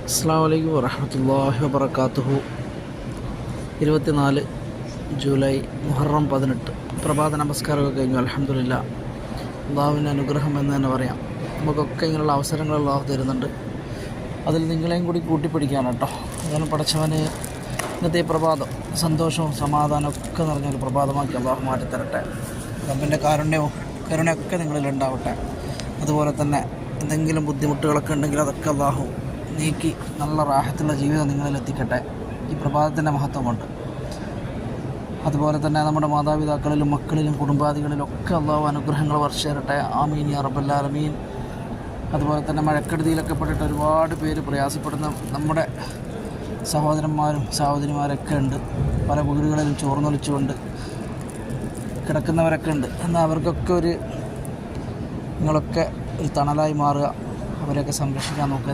അസ്സലാമു അലൈക്കും വറഹ്മത്തുള്ളാഹി വബറകാതുഹു. 24 ജൂലൈ മുഹറം 18 പ്രഭാത നമസ്കാരമൊക്കെ കഴിഞ്ഞു. അൽഹംദുലില്ലാഹ്. അള്ളാഹുവിൻ്റെ അനുഗ്രഹം എന്ന് തന്നെ പറയാം. നമുക്കൊക്കെ ഇങ്ങനെയുള്ള അവസരങ്ങൾ അള്ളാഹു തരുന്നുണ്ട്. അതിൽ നിങ്ങളെയും കൂടി കൂട്ടിപ്പിടിക്കുകയാണ് കേട്ടോ. അതാണ് പടച്ചവന് ഇന്നത്തെ ഈ പ്രഭാതം സന്തോഷവും സമാധാനവും ഒക്കെ നിറഞ്ഞൊരു പ്രഭാതമാക്കി അള്ളാഹു മാറ്റിത്തരട്ടെ. റബ്ബിൻ്റെ കാരുണ്യവും കരുണയൊക്കെ നിങ്ങളിൽ ഉണ്ടാവട്ടെ. അതുപോലെ തന്നെ എന്തെങ്കിലും ബുദ്ധിമുട്ടുകളൊക്കെ ഉണ്ടെങ്കിൽ അതൊക്കെ അള്ളാഹു നീക്കി നല്ല റാഹത്തുള്ള ജീവിതം നിങ്ങളിൽ എത്തിക്കട്ടെ. ഈ പ്രഭാതത്തിൻ്റെ മഹത്വം കൊണ്ട്. അതുപോലെ തന്നെ നമ്മുടെ മാതാപിതാക്കളിലും മക്കളിലും കുടുംബാദികളിലും ഒക്കെ അള്ളാഹു അനുഗ്രഹങ്ങൾ വർഷിച്ചിരട്ടെ. ആമീൻ യാ റബ്ബൽ ആലമീൻ. അതുപോലെ തന്നെ മഴക്കെടുതിയിലൊക്കെ പെട്ടിട്ട് ഒരുപാട് പേര് പ്രയാസപ്പെടുന്ന നമ്മുടെ സഹോദരന്മാരും സഹോദരിമാരൊക്കെ ഉണ്ട്. പല വീടുകളിലും ചോർന്നൊലിച്ചുകൊണ്ട് കിടക്കുന്നവരൊക്കെ ഉണ്ട്. എന്നാൽ അവർക്കൊക്കെ നിങ്ങളൊക്കെ ഒരു തണലായി മാറുക, അവരെയൊക്കെ സംരക്ഷിക്കാൻ നോക്കുക.